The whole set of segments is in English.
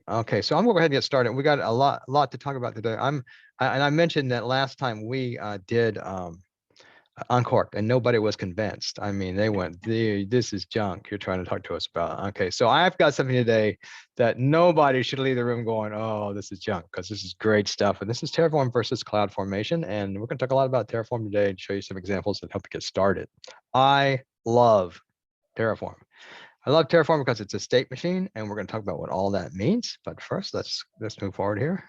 Okay, so I'm gonna go ahead and get started. We got a lot to talk about today. And I mentioned that last time we did Uncorked, and nobody was convinced. I mean, they went, "This is junk you're trying to talk to us about." Okay, so I've got something today that nobody should leave the room going, "Oh, this is junk," because this is great stuff. And this is Terraform versus Cloud Formation, and we're going to talk a lot about Terraform today and show you some examples that help you get started. I love Terraform. I love Terraform because it's a state machine, and we're going to talk about what all that means. But first, let's move forward here.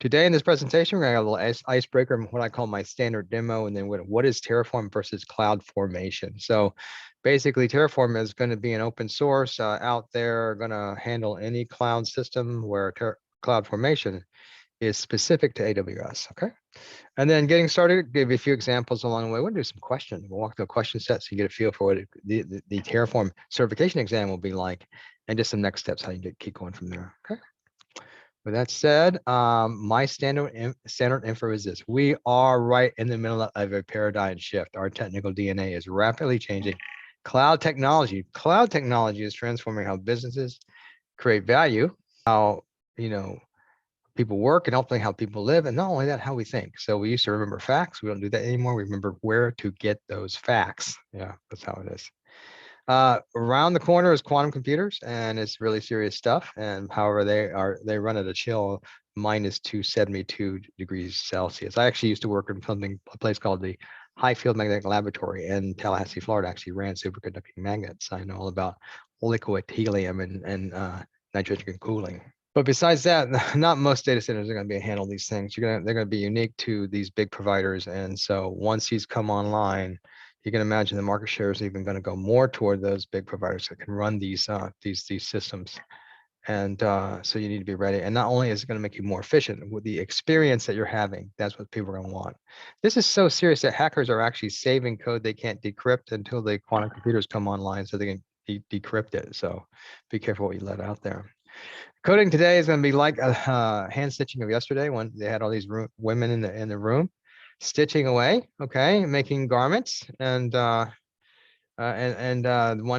Today in this presentation, we're going to have a little icebreaker, what I call my standard demo, and then what is Terraform versus Cloud Formation. So basically, Terraform is going to be an open source out there, going to handle any cloud system where Cloud Formation is specific to AWS. Okay. And then getting started, give you a few examples along the way. We'll do some questions. We'll walk through a question set so you get a feel for what the Terraform certification exam will be like, and just some next steps, how you keep going from there. Okay. With that said, my standard info is this. We are right in the middle of a paradigm shift. Our technical DNA is rapidly changing. Cloud technology is transforming how businesses create value, how, you know, people work, and ultimately how people live, and not only that, how we think. So we used to remember facts. We don't do that anymore. We remember where to get those facts. Yeah, that's how it is. Around the corner is quantum computers, and it's really serious stuff. And however, they run at a chill minus 272 degrees Celsius. I actually used to work in a place called the High Field Magnetic Laboratory in Tallahassee, Florida. Actually ran superconducting magnets. I know all about liquid helium and nitrogen cooling. But besides that, not most data centers are going to be handle these things. They're going to be unique to these big providers. And so once these come online, you can imagine the market share is even going to go more toward those big providers that can run these systems. And so you need to be ready. And not only is it going to make you more efficient with the experience that you're having, that's what people are going to want. This is so serious that hackers are actually saving code they can't decrypt until the quantum computers come online so they can decrypt it. So be careful what you let out there. Coding today is going to be like hand stitching of yesterday when they had all these women in the room stitching away, okay, making garments, and one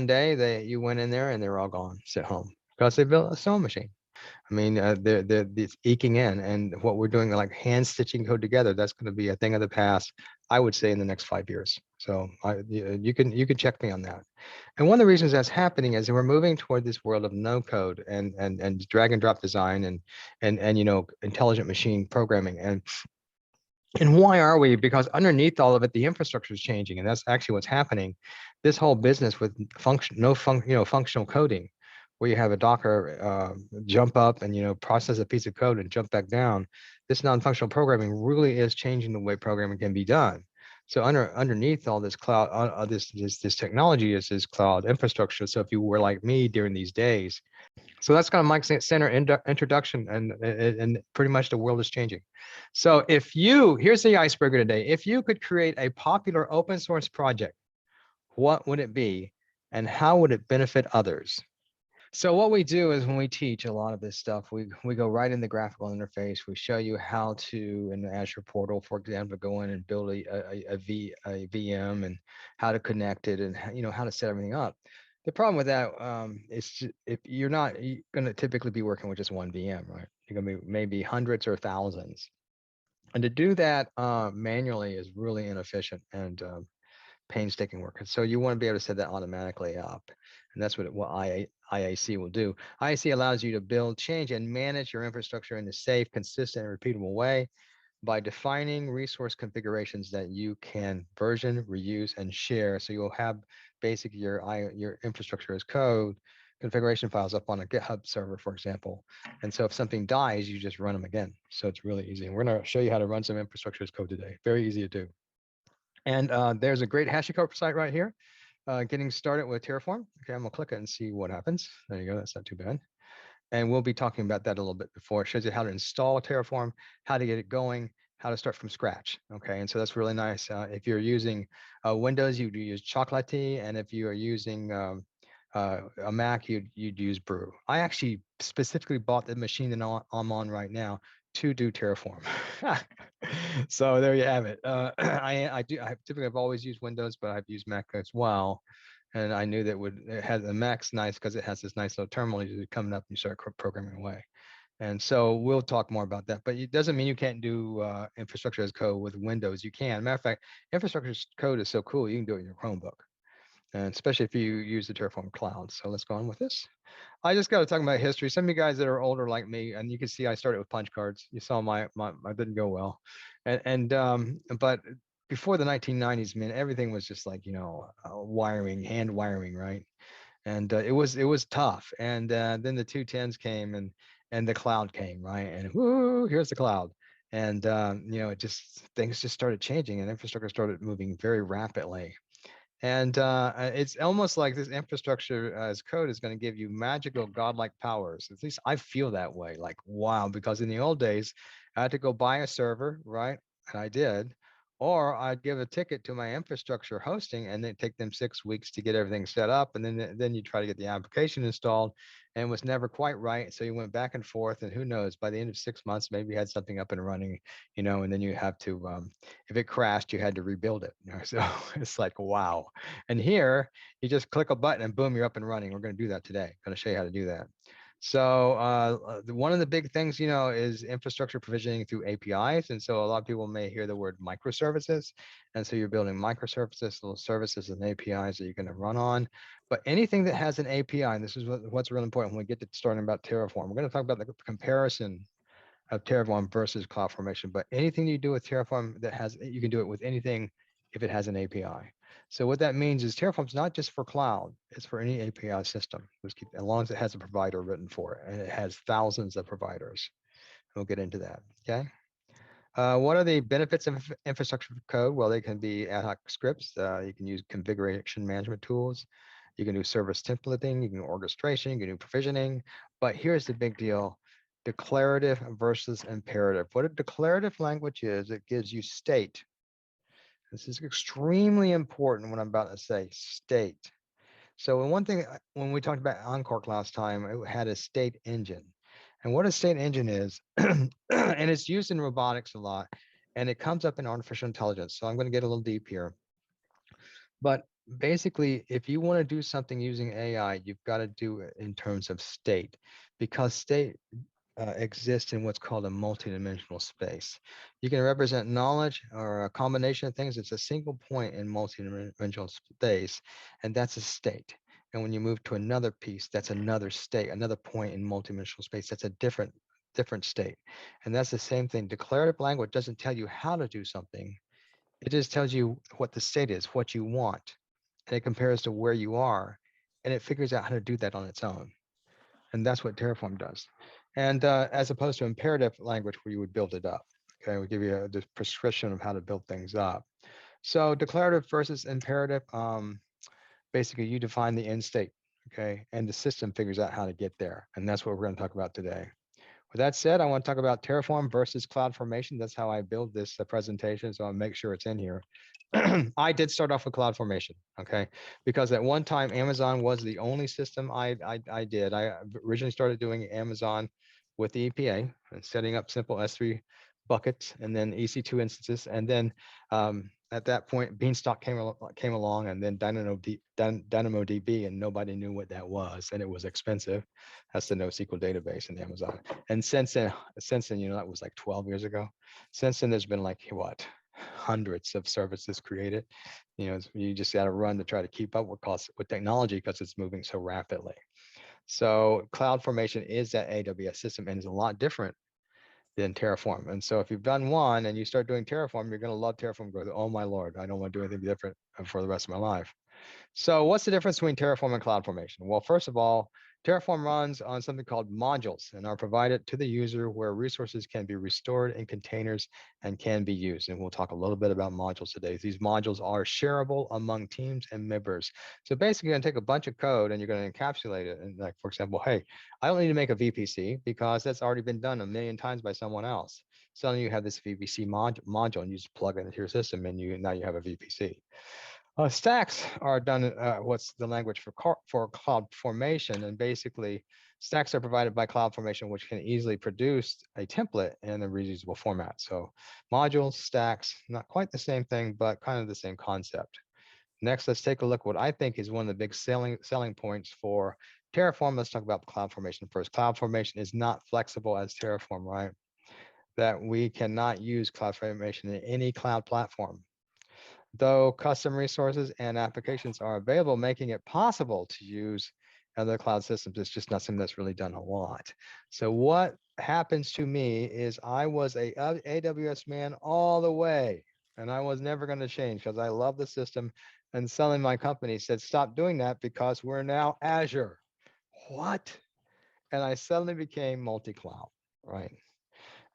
day you went in there and they were all gone, sit home because they built a sewing machine. I mean, they're it's eking in, and what we're doing, like hand stitching code together, that's going to be a thing of the past, I would say, in the next 5 years. So you can check me on that. And one of the reasons that's happening is that we're moving toward this world of no code and drag and drop design and intelligent machine programming. And why are we? Because underneath all of it, the infrastructure is changing, and that's actually what's happening. This whole business with functional coding, where you have a Docker jump up and process a piece of code and jump back down. This non-functional programming really is changing the way programming can be done. So underneath all this cloud, this technology is this cloud infrastructure. So if you were like me during these days, so that's kind of Mike's center introduction, and pretty much the world is changing. So here's the icebreaker today. If you could create a popular open source project, what would it be, and how would it benefit others? So what we do is when we teach a lot of this stuff, we go right in the graphical interface. We show you how to, in the Azure portal, for example, go in and build a VM and how to connect it and how to set everything up. The problem with that is if you're not going to typically be working with just one VM, right? You're going to be maybe hundreds or thousands. And to do that manually is really inefficient and painstaking work. And so you want to be able to set that automatically up. And that's what IAC will do. IAC allows you to build, change, and manage your infrastructure in a safe, consistent, and repeatable way by defining resource configurations that you can version, reuse, and share. So you'll have basically your infrastructure as code configuration files up on a GitHub server, for example. And so if something dies, you just run them again. So it's really easy. And we're going to show you how to run some infrastructure as code today. Very easy to do. And there's a great HashiCorp site right here. Getting started with Terraform. Okay, I'm gonna click it and see what happens. There you go, that's not too bad. And we'll be talking about that a little bit before. It shows you how to install Terraform, how to get it going, how to start from scratch. Okay, and so that's really nice. If you're using Windows, you'd use Chocolatey, and if you are using a Mac, you'd use Brew. I actually specifically bought the machine that I'm on right now to do Terraform. So there you have it. I typically I've always used Windows, but I've used Mac as well. And I knew that it has a Mac's nice because it has this nice little terminal. You coming up, and you start programming away. And so we'll talk more about that. But it doesn't mean you can't do infrastructure as code with Windows. You can. Matter of fact, infrastructure as code is so cool. You can do it in your Chromebook, and especially if you use the Terraform cloud. So let's go on with this. I just got to talk about history. Some of you guys that are older like me, and you can see I started with punch cards. You saw my didn't go well, but before the 1990s, man, everything was just like wiring, hand wiring, right? And it was tough. And then the 210s came, and the cloud came, right? And whoo, here's the cloud. And it just things just started changing, and infrastructure started moving very rapidly. And it's almost like this infrastructure as code is going to give you magical godlike powers. At least I feel that way. Like, wow, because in the old days, I had to go buy a server, right? And I did. Or I'd give a ticket to my infrastructure hosting, and then take them 6 weeks to get everything set up. And then you try to get the application installed, and it was never quite right. So you went back and forth, and who knows, by the end of 6 months, maybe you had something up and running, and then you have to, if it crashed, you had to rebuild it. So it's like, wow. And here, you just click a button and boom, you're up and running. We're going to do that today. I'm going to show you how to do that. So one of the big things, is infrastructure provisioning through APIs. And so a lot of people may hear the word microservices. And so you're building microservices, little services and APIs that you're going to run on. But anything that has an API, and this is what's really important when we get to starting about Terraform, we're going to talk about the comparison of Terraform versus CloudFormation. But anything you do with Terraform you can do it with anything if it has an API. So what that means is Terraform's not just for cloud, it's for any API system. As long as it has a provider written for it, and it has thousands of providers. We'll get into that, okay? What are the benefits of infrastructure code? Well, they can be ad hoc scripts. You can use configuration management tools. You can do service templating. You can do orchestration. You can do provisioning. But here's the big deal: declarative versus imperative. What a declarative language is, it gives you state. This is extremely important. What I'm about to say, state. So one thing, when we talked about Uncork last time, it had a state engine. And what a state engine is, and it's used in robotics a lot, and it comes up in artificial intelligence. So I'm going to get a little deep here. But basically, if you want to do something using AI, you've got to do it in terms of state, because state exists in what's called a multidimensional space. You can represent knowledge or a combination of things. It's a single point in multidimensional space, and that's a state. And when you move to another piece, that's another state, another point in multidimensional space. That's a different state. And that's the same thing. Declarative language doesn't tell you how to do something. It just tells you what the state is, what you want. And it compares to where you are, and it figures out how to do that on its own. And that's what Terraform does. And as opposed to imperative language where you would build it up. Okay, we give you the prescription of how to build things up. So declarative versus imperative, basically you define the end state, okay, and the system figures out how to get there. And that's what we're going to talk about today. With that said, I want to talk about Terraform versus CloudFormation. That's how I build this presentation, so I'll make sure it's in here. I did start off with CloudFormation, okay, because at one time Amazon was the only system I did. I originally started doing Amazon with the EPA and setting up simple S3 buckets and then EC2 instances, and then at that point Beanstalk came along, and then DynamoDB, and nobody knew what that was, and it was expensive. That's the NoSQL database in Amazon. And since then, that was like 12 years ago. Since then, there's been like what, hundreds of services created. You just got to run to try to keep up with technology because it's moving so rapidly. So CloudFormation is that AWS system, and is a lot different than Terraform. And so if you've done one and you start doing Terraform, you're going to love Terraform. Go, oh my Lord, I don't want to do anything different for the rest of my life. So what's the difference between Terraform and CloudFormation? Well, first of all, Terraform runs on something called modules and are provided to the user where resources can be restored in containers and can be used. And we'll talk a little bit about modules today. These modules are shareable among teams and members. So basically, you're going to take a bunch of code and you're going to encapsulate it. And like, for example, hey, I don't need to make a VPC because that's already been done a million times by someone else. So you have this VPC module and you just plug it into your system, and now you have a VPC. Stacks are done, what's the language for CloudFormation, and basically stacks are provided by CloudFormation, which can easily produce a template in a reusable format. So modules, stacks, not quite the same thing, but kind of the same concept. Next, let's take a look what I think is one of the big selling points for Terraform. Let's talk about CloudFormation first. CloudFormation is not flexible as Terraform, right? That we cannot use CloudFormation in any cloud platform. Though custom resources and applications are available, making it possible to use other cloud systems, it's just not something that's really done a lot. So what happens to me is I was a AWS man all the way, and I was never going to change because I love the system. And selling my company said, stop doing that because we're now Azure. What? And I suddenly became multi-cloud, right?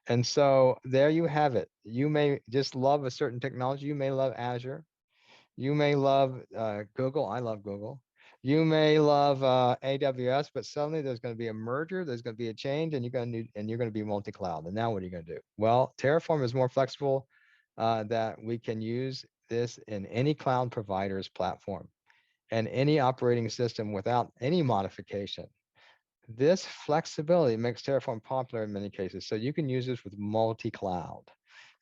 And so there you have it. You may just love a certain technology. You may love Azure. You may love Google. I love Google. You may love AWS, but suddenly there's going to be a merger. There's going to be a change, and you're going to be multi-cloud. And now what are you going to do? Well, Terraform is more flexible that we can use this in any cloud provider's platform and any operating system without any modification. This flexibility makes Terraform popular in many cases. So you can use this with multi-cloud.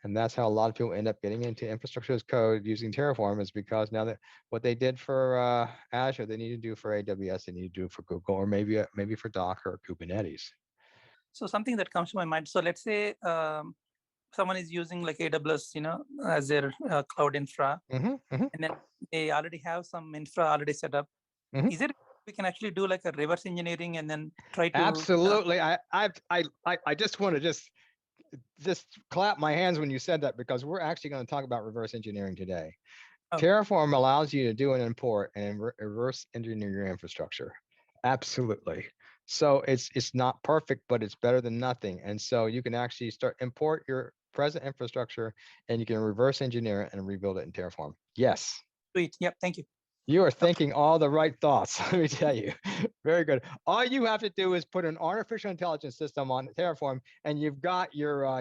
And that's how a lot of people end up getting into infrastructure as code using Terraform, is because now that what they did for Azure, they need to do for AWS, they need to do for Google, or maybe for Docker or Kubernetes. So something that comes to my mind. So let's say someone is using like AWS, as their cloud infra, and then they already have some infra already set up. Is it we can actually do like a reverse engineering and then try to Absolutely. I just want to just clap my hands when you said that, because we're actually going to talk about reverse engineering today. Terraform allows you to do an import and reverse engineer your infrastructure. Absolutely. So it's not perfect, but it's better than nothing. And so you can actually import your present infrastructure, and you can reverse engineer it and rebuild it in Terraform. Yes. Sweet. Yep. Thank you. You are thinking all the right thoughts. Let me tell you. Very good. All you have to do is put an artificial intelligence system on Terraform, and you've got your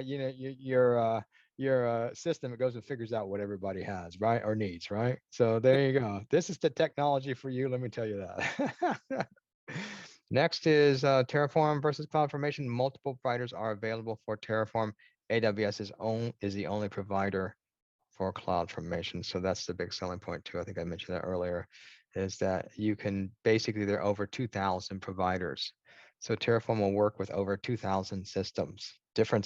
your system. It goes and figures out what everybody has, right, or needs, right? So there you go. This is the technology for you. Let me tell you that. Next is Terraform versus CloudFormation. Multiple providers are available for Terraform. AWS is the only provider for CloudFormation. So that's the big selling point too. I think I mentioned that earlier, is that you can basically, there are over 2,000 providers. So Terraform will work with over 2,000 systems, different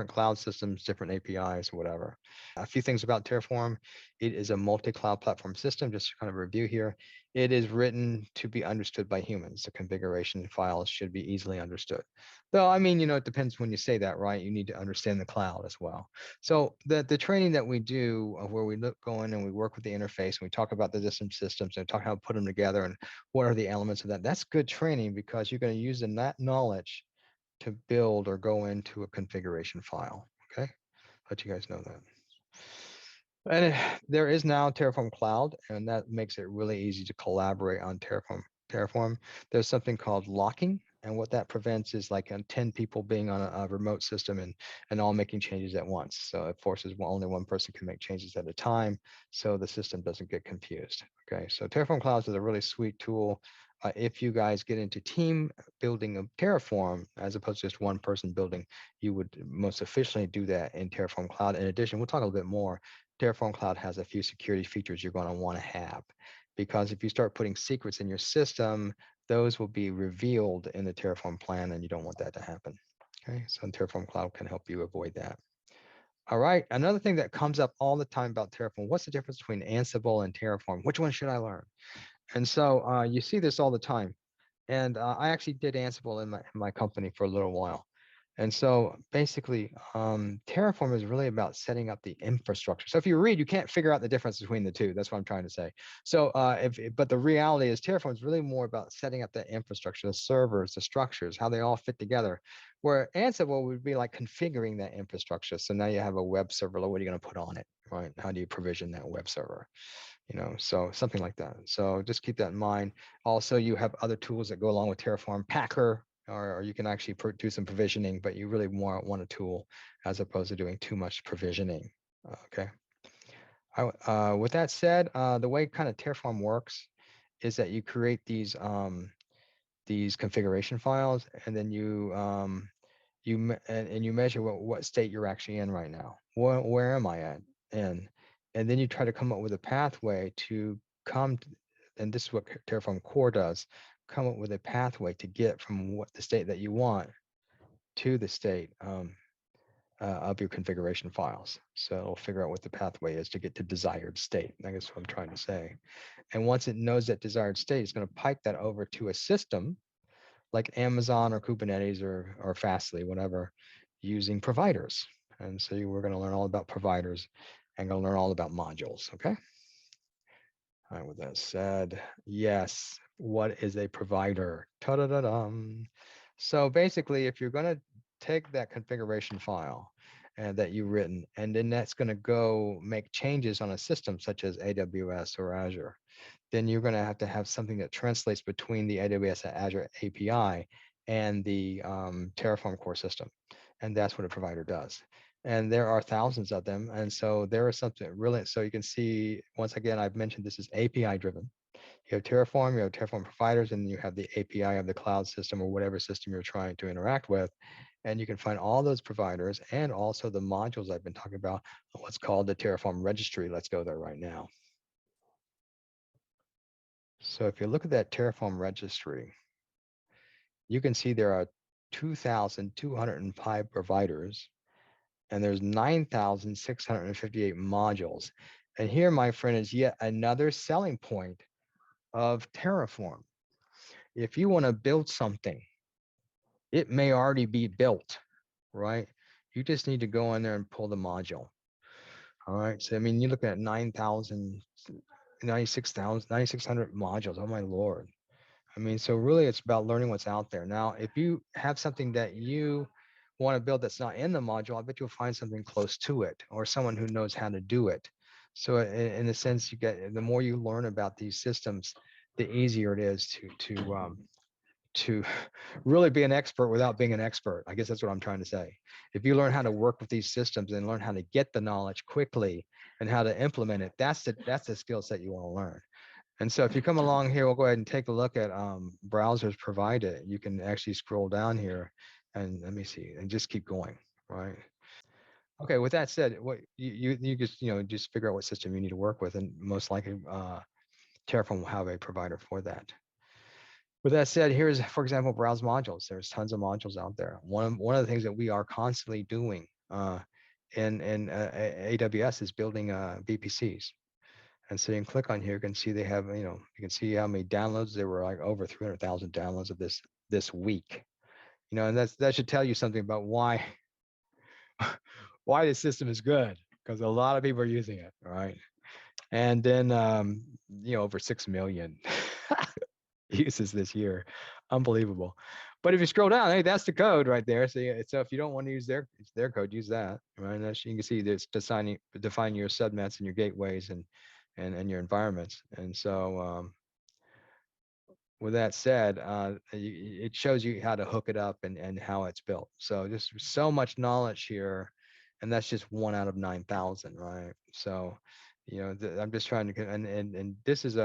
cloud systems, different APIs, whatever. A few things about Terraform. It is a multi-cloud platform system, just to kind of review here. It is written to be understood by humans. The configuration files should be easily understood. Though, I mean, it depends when you say that, right? You need to understand the cloud as well. So the training that we do, where we go in and we work with the interface, and we talk about the different systems and talk how to put them together and what are the elements of that. That's good training, because you're going to use that knowledge to build or go into a configuration file. Okay, let you guys know that. And there is now Terraform Cloud, and that makes it really easy to collaborate on Terraform. There's something called locking, and what that prevents is like 10 people being on a remote system and all making changes at once. So it forces only one person can make changes at a time, so the system doesn't get confused. Okay, so Terraform Cloud is a really sweet tool. If you guys get into team building of Terraform, as opposed to just one person building, you would most efficiently do that in Terraform Cloud. In addition, we'll talk a little bit more. Terraform Cloud has a few security features you're going to want to have, because if you start putting secrets in your system, those will be revealed in the Terraform plan, and you don't want that to happen. Okay, so Terraform Cloud can help you avoid that. All right, another thing that comes up all the time about Terraform: what's the difference between Ansible and Terraform? Which one should I learn? And so you see this all the time. And I actually did Ansible in my company for a little while. And so basically, Terraform is really about setting up the infrastructure. So if you read, you can't figure out the difference between the two. That's what I'm trying to say. So, but the reality is Terraform is really more about setting up the infrastructure, the servers, the structures, how they all fit together. Where Ansible would be like configuring that infrastructure. So now you have a web server. What are you going to put on it, right? How do you provision that web server? So something like that. So just keep that in mind. Also, you have other tools that go along with Terraform, Packer, or you can actually do some provisioning, but you really want a tool as opposed to doing too much provisioning. Okay. With that said, the way kind of Terraform works is that you create these configuration files, and then you measure what state you're actually in right now. Where am I at? And then you try to come up with a pathway to and this is what Terraform Core does, come up with a pathway to get from what the state that you want to the state of your configuration files. So it'll figure out what the pathway is to get to desired state. I guess what I'm trying to say. And once it knows that desired state, it's going to pipe that over to a system like Amazon or Kubernetes or Fastly, whatever, using providers. And so we're going to learn all about providers and going to learn all about modules. Okay. All right. With that said, yes. What is a provider? Ta-da-da-dum. So basically, if you're going to take that configuration file and that you've written, and then that's going to go make changes on a system such as AWS or Azure, then you're going to have something that translates between the AWS and Azure API and the Terraform core system. And that's what a provider does. And there are thousands of them. And so there is something really, so you can see, once again, I've mentioned this is API driven. You have Terraform providers, and you have the API of the cloud system or whatever system you're trying to interact with. And you can find all those providers and also the modules I've been talking about, what's called the Terraform registry. Let's go there right now. So if you look at that Terraform registry, you can see there are 2,205 providers, and there's 9,658 modules. And here, my friend, is yet another selling point of Terraform. If you want to build something, it may already be built, right? You just need to go in there and pull the module. All right. So, I mean, you're looking at 9,000, 9,600 modules. Oh, my Lord. I mean, so really it's about learning what's out there. Now, if you have something that you want to build that's not in the module, I bet you'll find something close to it or someone who knows how to do it. So in a sense, you get, the more you learn about these systems, the easier it is to really be an expert without being an expert. I guess that's what I'm trying to say. If you learn how to work with these systems and learn how to get the knowledge quickly and how to implement it, that's the skill set you want to learn. And so if you come along here, we'll go ahead and take a look at browsers provided. You can actually scroll down here and let me see, and just keep going, right? Okay, with that said, what you just figure out what system you need to work with, and most likely Terraform will have a provider for that. With that said, here's, for example, browse modules. There's tons of modules out there. One of the things that we are constantly doing in AWS is building VPCs. And so you can click on here, you can see they have, you can see how many downloads. There were like over 300,000 downloads of this week. And that should tell you something about why this system is good, because a lot of people are using it, right? And then over 6 million uses this year. Unbelievable. But if you scroll down, hey, that's the code right there. So if you don't want to use their code, use that, right? And as you can see, there's defining your subnets and your gateways and your environments. And so with that said, it shows you how to hook it up and how it's built. So just so much knowledge here, and that's just 1 out of 9,000, right? So, I'm just trying to, and this is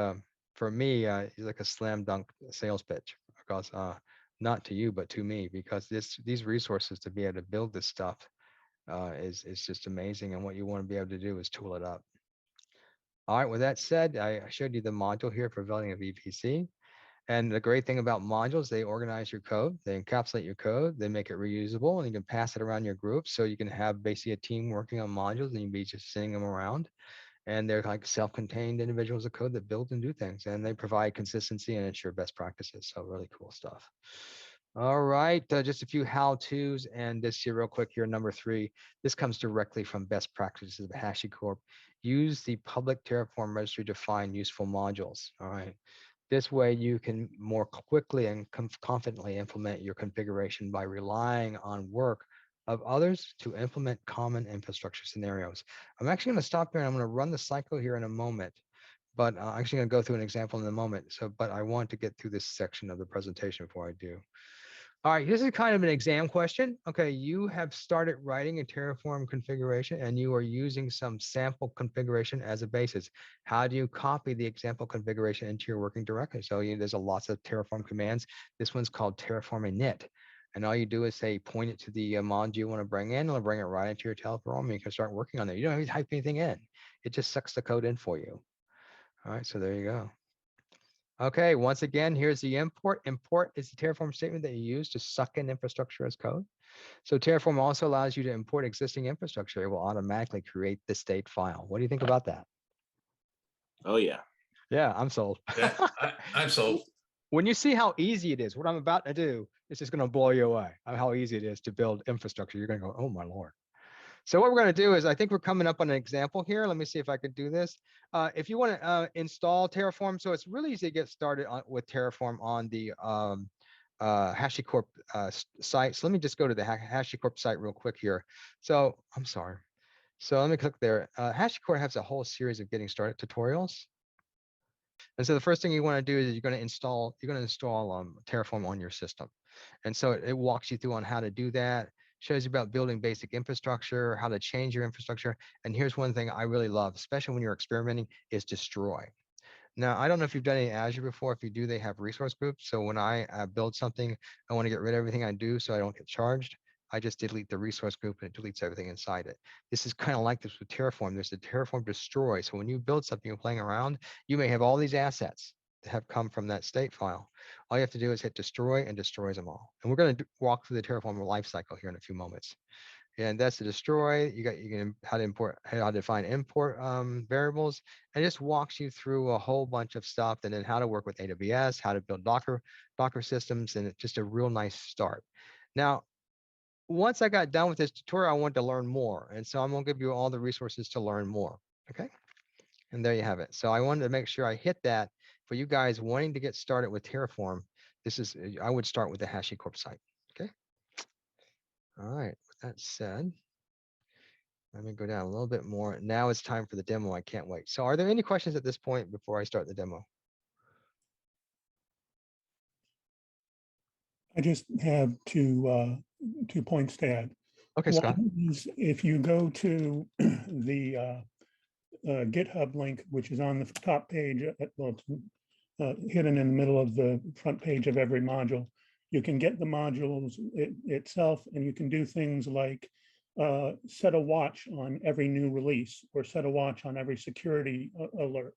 for me, like a slam dunk sales pitch, because not to you, but to me, because these resources to be able to build this stuff is just amazing. And what you want to be able to do is tool it up. All right, with that said, I showed you the module here for building a VPC. And the great thing about modules, they organize your code, they encapsulate your code, they make it reusable, and you can pass it around your group. So you can have basically a team working on modules, and you can be just sending them around. And they're like self-contained individuals of code that build and do things, and they provide consistency and ensure best practices. So really cool stuff. All right, just a few how-tos, and this here real quick here, number 3. This comes directly from best practices of HashiCorp. Use the public Terraform registry to find useful modules. All right. This way you can more quickly and confidently implement your configuration by relying on work of others to implement common infrastructure scenarios. I'm actually going to stop here and I'm going to run the cycle here in a moment, but I'm actually going to go through an example in a moment. But I want to get through this section of the presentation before I do. All right, this is kind of an exam question. Okay, you have started writing a Terraform configuration and you are using some sample configuration as a basis. How do you copy the example configuration into your working directory? So there's a lots of Terraform commands. This one's called Terraform init. And all you do is say, point it to the mod you want to bring in, it'll bring it right into your Terraform, and you can start working on it. You don't have to type anything in. It just sucks the code in for you. All right, so there you go. Okay, once again, here's the import. Import is the Terraform statement that you use to suck in infrastructure as code. So Terraform also allows you to import existing infrastructure. It will automatically create the state file. What do you think about that? Oh, yeah. Yeah, I'm sold. Yeah, I'm sold. When you see how easy it is, what I'm about to do is just going to blow you away how easy it is to build infrastructure. You're going to go, oh my Lord. So what we're going to do is, I think we're coming up on an example here. Let me see if I can do this. If you want to install Terraform, so it's really easy to get started with Terraform on the HashiCorp site. So let me just go to the HashiCorp site real quick here. So I'm sorry. So let me click there. HashiCorp has a whole series of getting started tutorials. And so the first thing you want to do is you're going to install Terraform on your system. And so it walks you through on how to do that, shows you about building basic infrastructure, how to change your infrastructure. And here's one thing I really love, especially when you're experimenting, is destroy. Now, I don't know if you've done any Azure before. If you do, they have resource groups. So when I build something, I want to get rid of everything I do so I don't get charged. I just delete the resource group and it deletes everything inside it. This is kind of like this with Terraform. There's a Terraform destroy. So when you build something, you're playing around, you may have all these assets that have come from that state file. All you have to do is hit destroy and destroys them all. And we're going to walk through the Terraform lifecycle here in a few moments. And that's to destroy. You can how to define import variables, and it just walks you through a whole bunch of stuff, and then how to work with AWS, how to build Docker systems, and it's just a real nice start. Now, once I got done with this tutorial, I wanted to learn more, and so I'm going to give you all the resources to learn more. Okay, and there you have it. So I wanted to make sure I hit that for you guys wanting to get started with Terraform. I would start with the HashiCorp site. Okay. All right. With that said, let me go down a little bit more. Now it's time for the demo. I can't wait. So are there any questions at this point before I start the demo? I just have two points to add. Okay, Scott. One is if you go to the GitHub link, which is on the top page, well, it's hidden in the middle of the front page of every module, you can get the modules itself, and you can do things like set a watch on every new release, or set a watch on every security alert,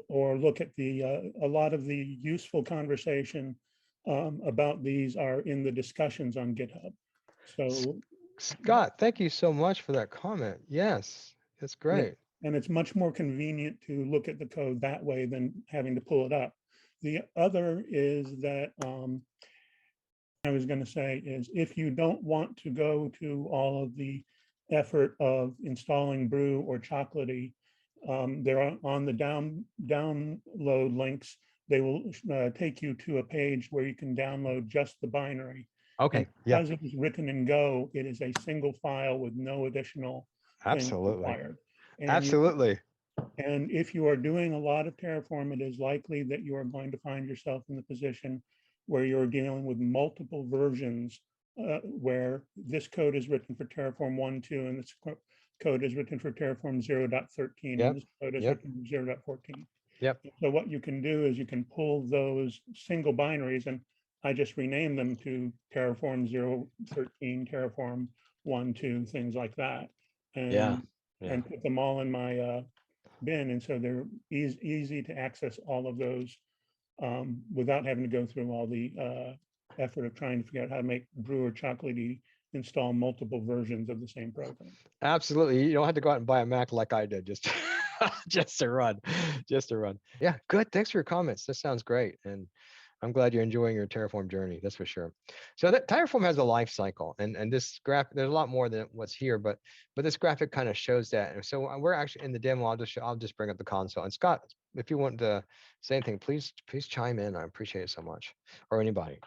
or look at a lot of the useful conversation about these are in the discussions on GitHub. So Scott, thank you so much for that comment. Yes, that's great. And it's much more convenient to look at the code that way than having to pull it up. The other is that I was going to say is, if you don't want to go to all of the effort of installing Brew or Chocolatey, they're on the download links. They will take you to a page where you can download just the binary. Okay. Yeah. Because it is written in Go, it is a single file with no additional things required. And absolutely. And if you are doing a lot of Terraform, it is likely that you are going to find yourself in the position where you're dealing with multiple versions, where this code is written for Terraform 1, 2, and this code is written for Terraform 0.13, and this code is written for 0.14. Yep. So what you can do is you can pull those single binaries, and I just rename them to Terraform 0.13, Terraform 1, 2, things like that. And and put them all in my bin, and so they're easy to access all of those without having to go through all the effort of trying to figure out how to make Brew or Chocolatey install multiple versions of the same program. Absolutely. You don't have to go out and buy a Mac like I did, just just to run. Yeah, good. Thanks for your comments. This sounds great. And I'm glad you're enjoying your Terraform journey. That's for sure. So that Terraform has a life cycle, and this graph, there's a lot more than what's here, but this graphic kind of shows that. And so we're actually in the demo. I'll just bring up the console. And Scott, if you want to say anything, please chime in. I appreciate it so much, or anybody.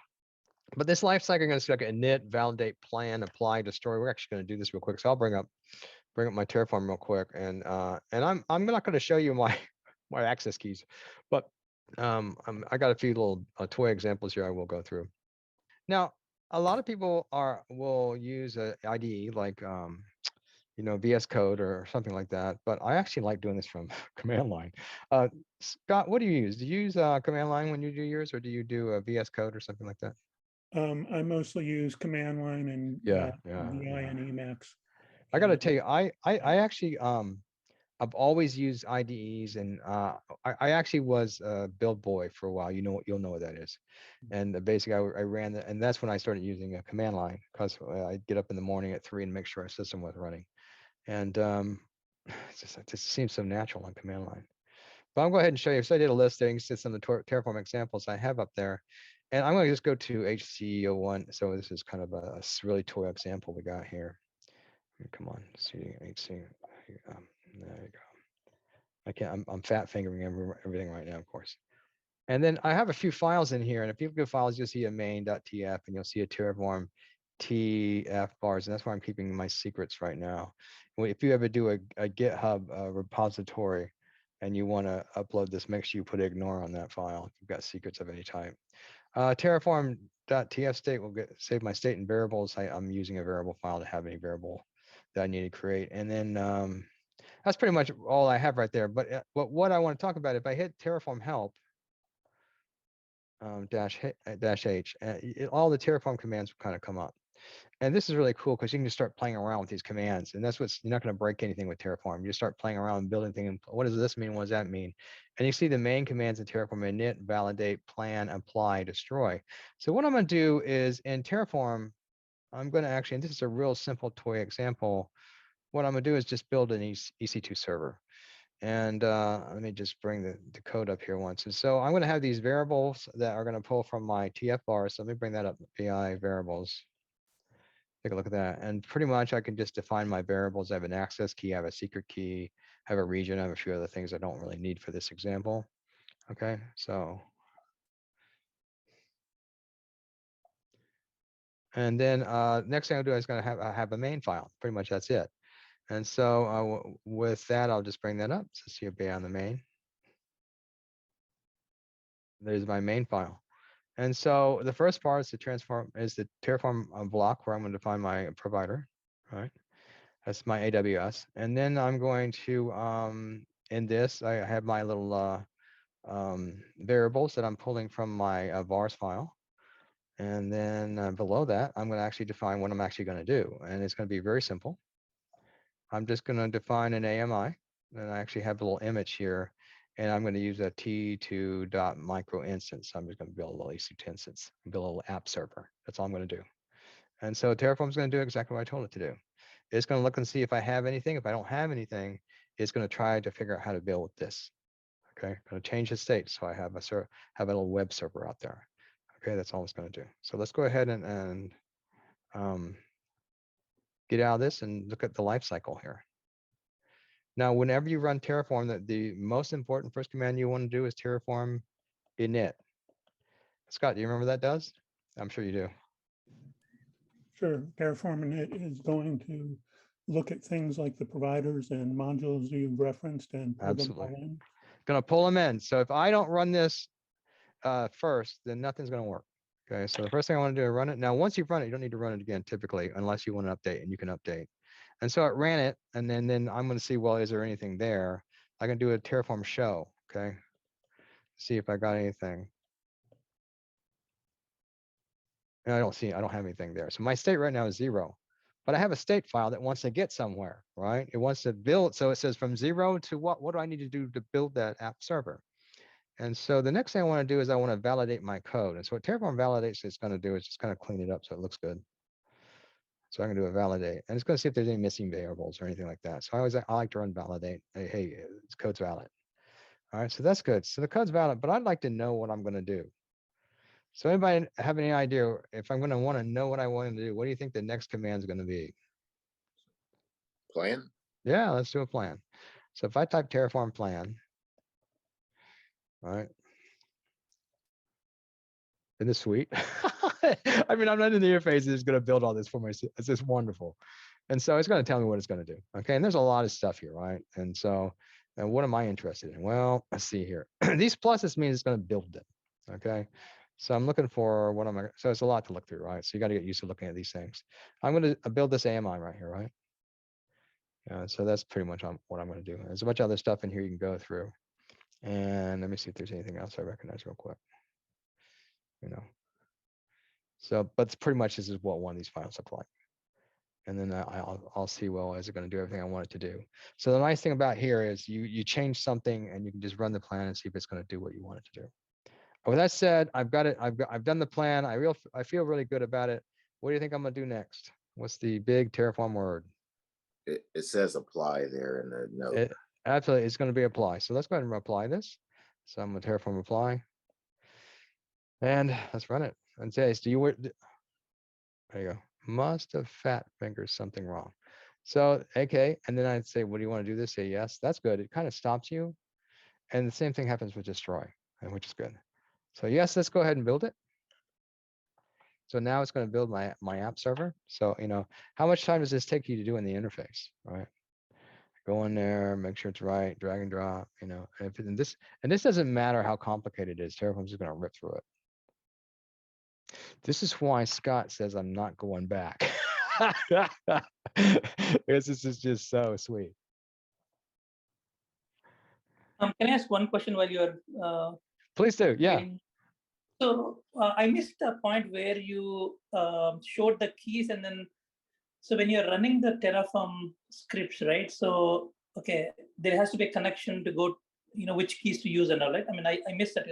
But this life cycle, I'm going to select init, validate, plan, apply, destroy. We're actually going to do this real quick. So I'll bring up my Terraform real quick, and I'm not going to show you my access keys, but I got a few little toy examples here I will go through. Now, a lot of people will use an IDE like VS Code or something like that, but I actually like doing this from command line. Scott, what do you use? Do you use command line when you do yours, or do you do a VS Code or something like that? I mostly use command line and VI and Emacs. I got to tell you, I actually I've always used IDEs, and I actually was a build boy for a while. You'll know what that is. And basically, I ran that, and that's when I started using a command line, because I'd get up in the morning at 3 and make sure our system was running. And it just seems so natural on command line. But I'll go ahead and show you. So I did a list there. You can see some of the Terraform examples I have up there. And I'm going to just go to HC01. So this is kind of a really toy example we got here. Come on, see HC. There you go. I can't. I'm fat fingering everything right now, of course. And then I have a few files in here, and if you look at files, you'll see a main.tf, and you'll see a Terraform TF bars, and that's where I'm keeping my secrets right now. If you ever do a GitHub repository and you want to upload this, make sure you put ignore on that file if you've got secrets of any type. Terraform.tf state will save my state and variables. I'm using a variable file to have any variable that I need to create. And then that's pretty much all I have right there. But what I want to talk about, if I hit Terraform help, -H, all the Terraform commands will kind of come up. And this is really cool because you can just start playing around with these commands. And that's you're not going to break anything with Terraform. You start playing around and building things. What does this mean? What does that mean? And you see the main commands in Terraform: init, validate, plan, apply, destroy. So what I'm going to do is in Terraform, I'm going to actually, and this is a real simple toy example. What I'm going to do is just build an EC2 server. And let me just bring the code up here once. And so I'm going to have these variables that are going to pull from my TF bar. So let me bring that up, VI variables. Take a look at that. And pretty much I can just define my variables. I have an access key, I have a secret key, I have a region, I have a few other things I don't really need for this example. Okay, so. And then next thing I'll do is going to have a main file. Pretty much that's it. And so with that, I'll just bring that up. So COB on the main. There's my main file. And so the first part is the Terraform block where I'm going to define my provider, right? That's my AWS. And then I'm going to, in this, I have my little variables that I'm pulling from my vars file. And then below that, I'm going to actually define what I'm actually going to do. And it's going to be very simple. I'm just going to define an AMI. And I actually have a little image here. And I'm going to use a t2.micro instance. I'm just going to build a little EC2 instance, build a little app server. That's all I'm going to do. And so Terraform's going to do exactly what I told it to do. It's going to look and see if I have anything. If I don't have anything, it's going to try to figure out how to build with this. Okay, going to change the state so I have a little web server out there. Okay, that's all it's going to do. So let's go ahead and get out of this and look at the life cycle here. Now, whenever you run Terraform, the most important first command you want to do is Terraform init. Scott, do you remember what that does? I'm sure you do. Sure. Terraform init is going to look at things like the providers and modules you've referenced and pull them all in. Going to pull them in. So if I don't run this first, then nothing's going to work. Okay, so the first thing I want to do is run it. Now, once you've run it, you don't need to run it again typically, unless you want to update, and you can update. And so it ran it, and then I'm going to see, well, is there anything there? I can do a Terraform show, okay? See if I got anything. And I don't have anything there. So my state right now is 0, but I have a state file that wants to get somewhere, right? It wants to build. So it says from 0 to what do I need to do to build that app server? And so the next thing I want to do is I want to validate my code. And so what Terraform validates is going to do is just kind of clean it up so it looks good. So I'm going to do a validate, and it's going to see if there's any missing variables or anything like that. So I like to run validate. Hey, this code's valid. All right, so that's good. So the code's valid, but I'd like to know what I'm going to do. So anybody have any idea if I'm going to want to know what I want to do? What do you think the next command is going to be? Plan? Yeah, let's do a plan. So if I type Terraform plan, all right. Isn't this sweet? I mean, I'm not in the interface. It's going to build all this for me. It's just wonderful. And so it's going to tell me what it's going to do. Okay. And there's a lot of stuff here, right? And so, and what am I interested in? Well, let's see here. These pluses mean it's going to build them. Okay. So I'm looking for what am I, so it's a lot to look through, right? So you got to get used to looking at these things. I'm going to build this AMI right here, right? So that's pretty much what I'm going to do. There's a bunch of other stuff in here you can go through. And let me see if there's anything else I recognize real quick. So, but pretty much this is what one of these files look like. And then I'll see, well, is it going to do everything I want it to do? So the nice thing about here is you change something and you can just run the plan and see if it's going to do what you want it to do. With that said, I've got it. I've done the plan. I feel really good about it. What do you think I'm going to do next? What's the big Terraform word? It says apply there in the note. Absolutely, it's going to be apply. So let's go ahead and apply this. So I'm going to Terraform apply. And let's run it. And says, do you, there you go. Must have fat fingers something wrong. So, okay. And then I'd say, what do you want to do this? Say yes. That's good. It kind of stops you. And the same thing happens with destroy, which is good. So yes, let's go ahead and build it. So now it's going to build my app server. So, how much time does this take you to do in the interface, right? Go in there, make sure it's right, drag and drop, and this doesn't matter how complicated it is. Terraform's just going to rip through it. This is why Scott says I'm not going back. Because this is just so sweet. Can I ask one question while you're please do, yeah. waiting? So I missed the point where you showed the keys, and then so when you're running the Terraform scripts, right? So okay, there has to be a connection to go, which keys to use and all, right? I mean, I missed that.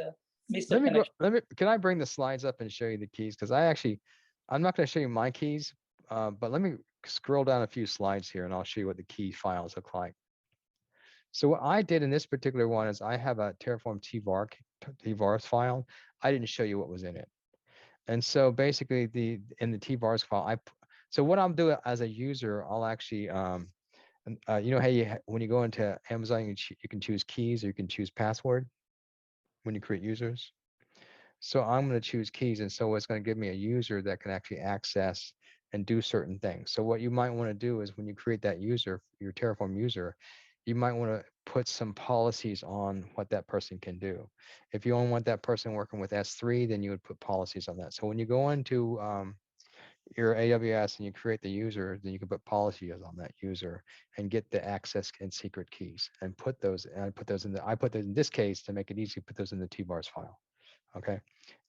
Can I bring the slides up and show you the keys? Because I'm not going to show you my keys, but let me scroll down a few slides here and I'll show you what the key files look like. So what I did in this particular one is I have a Terraform tvars file. I didn't show you what was in it. And so basically in the tvars file, so what I'm doing as a user, I'll actually, how when you go into Amazon, you can choose keys or you can choose password when you create users. So I'm going to choose keys. And so it's going to give me a user that can actually access and do certain things. So what you might want to do is when you create that user, your Terraform user, you might want to put some policies on what that person can do. If you only want that person working with S3, then you would put policies on that. So when you go into your AWS and you create the user, then you can put policies on that user and get the access and secret keys and put those. And I put those in this case to make it easy. Put those in the tvars file. Okay.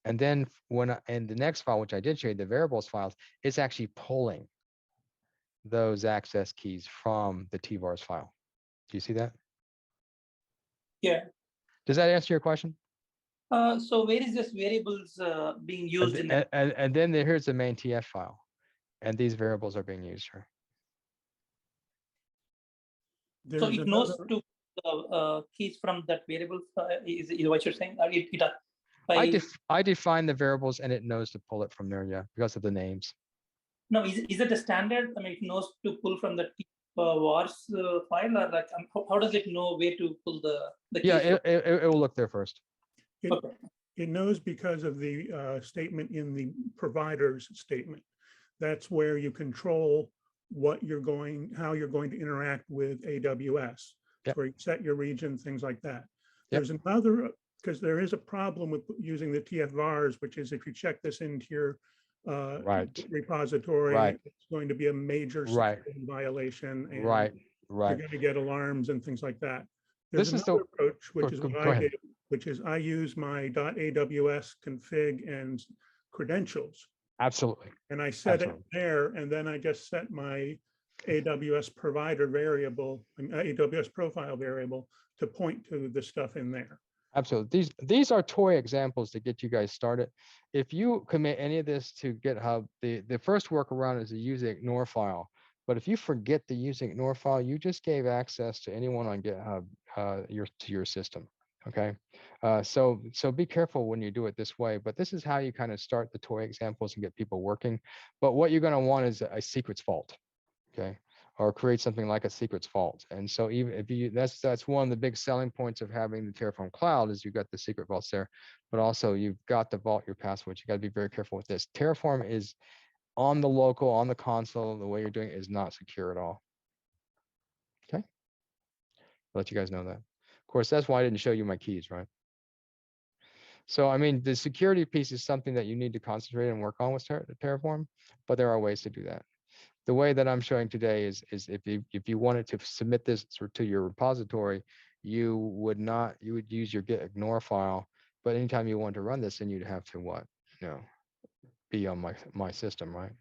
And then in the next file, which I did show you, the variables files, it's actually pulling those access keys from the tvars file. Do you see that? Yeah. Does that answer your question? So where is this variables being used in? And then here's the main TF file, and these variables are being used here. So it knows to keys from that variable is what you're saying? I define the variables and it knows to pull it from there, yeah, because of the names. No, is it a standard? I mean, it knows to pull from the vars file, or like how does it know where to pull the keys? Yeah, it will look there first. It knows because of the statement in the provider's statement. That's where you control how you're going to interact with AWS. Yep. Where you set your region, things like that. Yep. There's another, because there is a problem with using the TF-vars, which is if you check this into your repository, it's going to be a major security violation, and you're going to get alarms and things like that. There's another approach, which is what I did, which is I use my .aws config and credentials. Absolutely. And I set it there, and then I just set my AWS provider variable, AWS profile variable to point to the stuff in there. Absolutely. These are toy examples to get you guys started. If you commit any of this to GitHub, the first workaround is to use the ignore file. But if you forget the use ignore file, you just gave access to anyone on GitHub to your system. Okay, so be careful when you do it this way. But this is how you kind of start the toy examples and get people working. But what you're going to want is a secrets vault. Okay, or create something like a secrets vault. And so even if that's one of the big selling points of having the Terraform cloud is you've got the secret vaults there, but also you've got to vault your passwords. You got to be very careful with this. Terraform is on the local, on the console, the way you're doing it is not secure at all. Okay, I'll let you guys know that. Of course, that's why I didn't show you my keys, right? So, I mean, the security piece is something that you need to concentrate and work on with Terraform, but there are ways to do that. The way that I'm showing today is if you wanted to submit this to your repository, you would use your git ignore file, but anytime you want to run this, then you'd have to be on my system, right?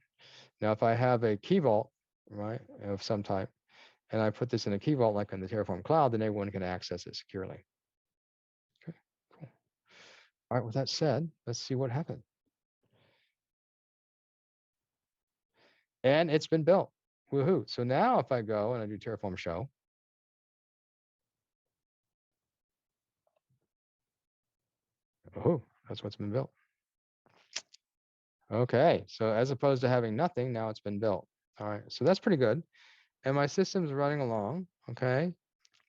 Now, if I have a key vault, right, of some type, and I put this in a key vault like in the Terraform cloud, then everyone can access it securely. Okay, cool. All right, with that said, let's see what happened. And it's been built. Woohoo. So now if I go and I do Terraform show, oh, that's what's been built. Okay, so as opposed to having nothing, now it's been built. All right, so that's pretty good. And my system's running along, okay?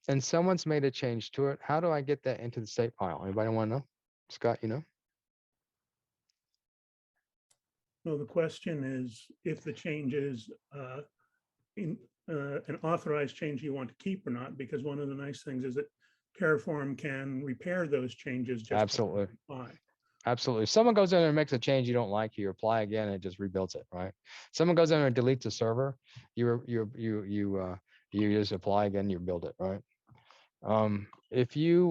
And someone's made a change to it. How do I get that into the state file? Anybody want to know? Scott, you know? So the question is, if the change is an authorized change you want to keep or not, because one of the nice things is that Terraform can repair those changes. Just Absolutely. Apply. Absolutely. If someone goes in and makes a change you don't like, you apply again and it just rebuilds it, right? Someone goes in and deletes a server, you just apply again, you build it, right? If you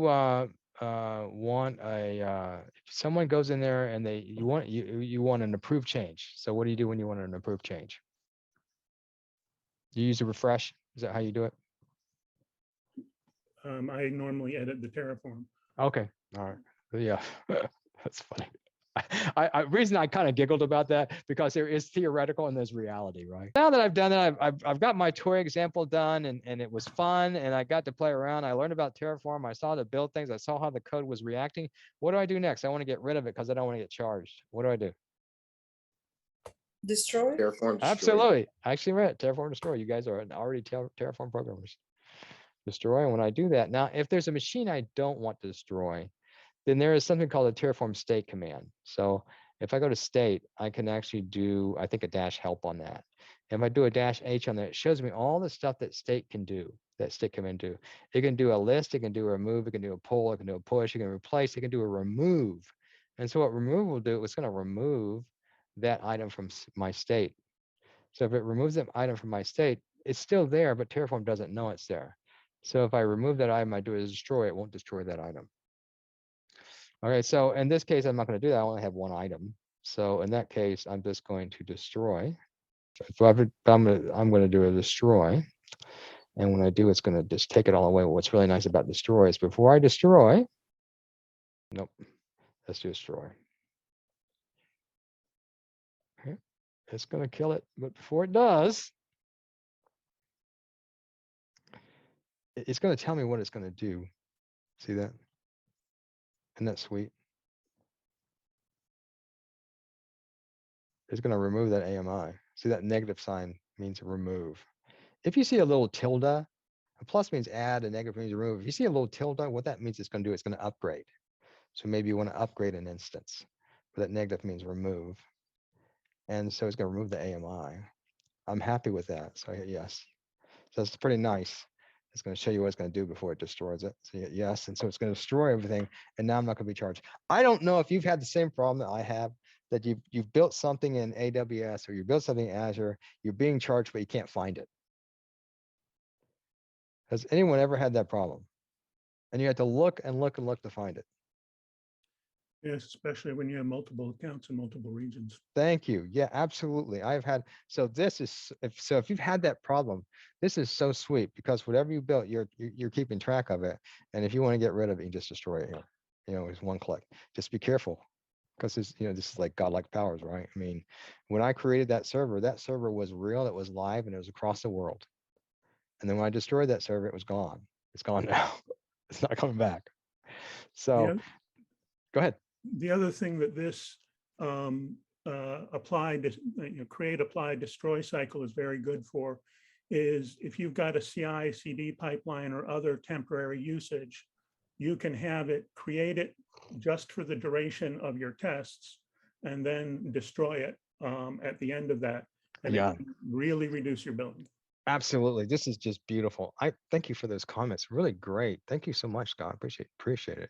want if someone goes in there and you want an approved change. So what do you do when you want an approved change? You use a refresh. Is that how you do it? I normally edit the Terraform. Okay. All right. Yeah. That's funny. Reason I kind of giggled about that because there is theoretical and there's reality, right? Now that I've done it, I've got my toy example done and it was fun and I got to play around. I learned about Terraform. I saw to build things. I saw how the code was reacting. What do I do next? I want to get rid of it because I don't want to get charged. What do I do? Destroy? Terraform destroy. Absolutely. I actually read it. Terraform destroy. You guys are already Terraform programmers. Destroy. And when I do that, now if there's a machine I don't want to destroy, then there is something called a Terraform state command. So if I go to state, I can actually do, I think, a dash help on that. If I do a dash H on that, it shows me all the stuff that state can do, that state command do. It can do a list, it can do a remove, it can do a pull, it can do a push, it can replace, it can do a remove. And so what remove will do, it's going to remove that item from my state. So if it removes that item from my state, it's still there, but Terraform doesn't know it's there. So if I remove that item, I do a destroy, it won't destroy that item. Okay, so in this case, I'm not going to do that. I only have one item. So in that case, I'm just going to destroy. So I'm going to do a destroy. And when I do, it's going to just take it all away. What's really nice about destroy is before I destroy, nope, let's do destroy. Okay, it's going to kill it. But before it does, it's going to tell me what it's going to do. See that? Isn't that sweet? It's going to remove that AMI. See that negative sign means remove. If you see a little tilde, a plus means add, a negative means remove. If you see a little tilde, what that means it's going to do, it's going to upgrade. So maybe you want to upgrade an instance, but that negative means remove. And so it's going to remove the AMI. I'm happy with that. So I hit yes. So that's pretty nice. It's going to show you what it's going to do before it destroys it. So you hit yes. And so it's going to destroy everything. And now I'm not going to be charged. I don't know if you've had the same problem that I have, that you've built something in AWS or you built something in Azure, you're being charged, but you can't find it. Has anyone ever had that problem? And you have to look and look and look to find it. Yes, especially when you have multiple accounts in multiple regions. Thank you. Yeah, absolutely. I've had, so this is, if you've had that problem, this is so sweet because whatever you built, you're keeping track of it. And if you want to get rid of it, you just destroy it here. You know, it's one click. Just be careful because this is like godlike powers, right? I mean, when I created that server was real, it was live, and it was across the world. And then when I destroyed that server, it was gone. It's gone now. It's not coming back. So go ahead. The other thing that this create, apply, destroy cycle is very good for is if you've got a CI/CD pipeline or other temporary usage, you can have it, create it just for the duration of your tests and then destroy it at the end of that. And it can really reduce your billing. Absolutely. This is just beautiful. I thank you for those comments. Really great. Thank you so much, Scott. Appreciate it.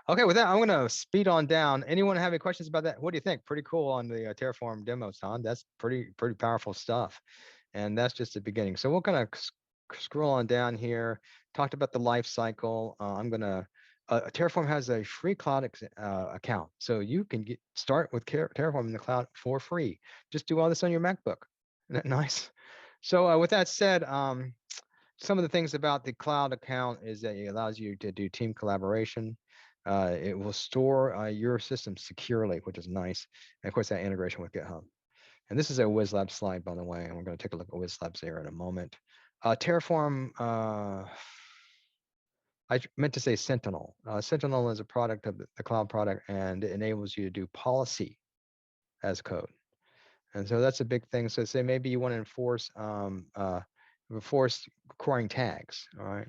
Okay, with that, I'm going to speed on down. Anyone have any questions about that? What do you think? Pretty cool on the Terraform demo, Tom. That's pretty powerful stuff. And that's just the beginning. So we're going to scroll on down here. Talked about the life cycle. I'm going to Terraform has a free cloud account. So you can start with Terraform in the cloud for free. Just do all this on your MacBook. Isn't that nice? So with that said, some of the things about the cloud account is that it allows you to do team collaboration. It will store your system securely, which is nice. And of course, that integration with GitHub. And this is a WizLab slide, by the way, and we're going to take a look at WizLabs here in a moment. Terraform, I meant to say Sentinel. Sentinel is a product of the cloud product, and it enables you to do policy as code. And so that's a big thing. So say maybe you want to enforce requiring tags, all right?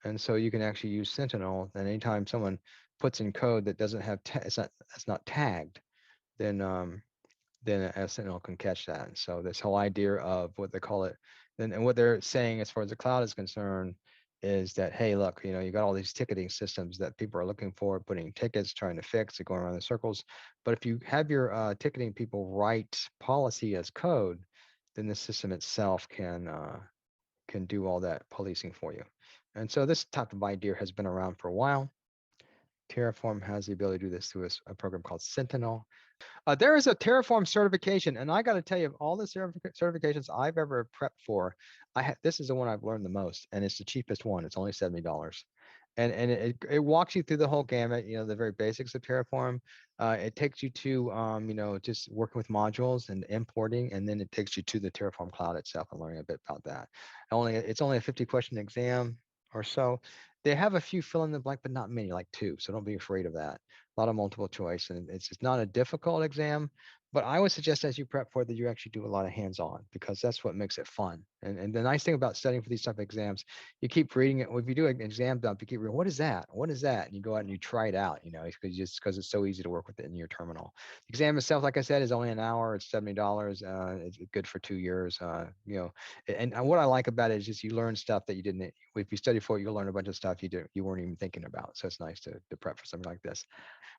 And so you can actually use Sentinel, and anytime someone puts in code that doesn't have it's not tagged, then a Sentinel can catch that. And so this whole idea of what they call it, and what they're saying as far as the cloud is concerned is that, hey, look, you got all these ticketing systems that people are looking for, putting tickets, trying to fix it, going around in circles. But if you have your ticketing people write policy as code, then the system itself can do all that policing for you. And so this type of idea has been around for a while. Terraform has the ability to do this through a program called Sentinel. There is a Terraform certification, and I got to tell you, of all the certifications I've ever prepped for, this is the one I've learned the most, and it's the cheapest one. It's only $70, and it walks you through the whole gamut. The very basics of Terraform. It takes you to just working with modules and importing, and then it takes you to the Terraform cloud itself and learning a bit about that. It's only a 50-question exam or so. They have a few fill in the blank, but not many, like 2. So don't be afraid of that. A lot of multiple choice, and it's not a difficult exam, but I would suggest as you prep for that, you actually do a lot of hands-on, because that's what makes it fun. And the nice thing about studying for these type of exams, you keep reading it. If you do an exam dump, you keep reading, what is that? What is that? And you go out and you try it out, because it's so easy to work with it in your terminal. The exam itself, like I said, is only an hour. It's $70. It's good for 2 years. And what I like about it is just you learn stuff that you didn't. If you study for it, you'll learn a bunch of stuff you weren't even thinking about. So it's nice to prep for something like this.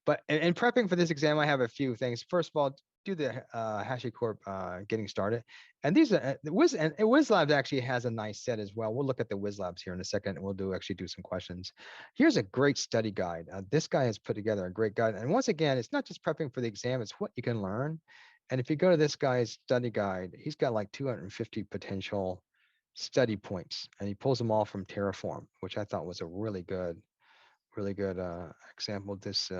But in prepping for this exam, I have a few things. First of all, do the HashiCorp getting started. And these are WizLabs actually has a nice set as well. We'll look at the WizLabs here in a second, and we'll actually do some questions. Here's a great study guide. This guy has put together a great guide. And once again, it's not just prepping for the exam, it's what you can learn. And if you go to this guy's study guide, he's got like 250 potential study points, and he pulls them all from Terraform, which I thought was a really good example. This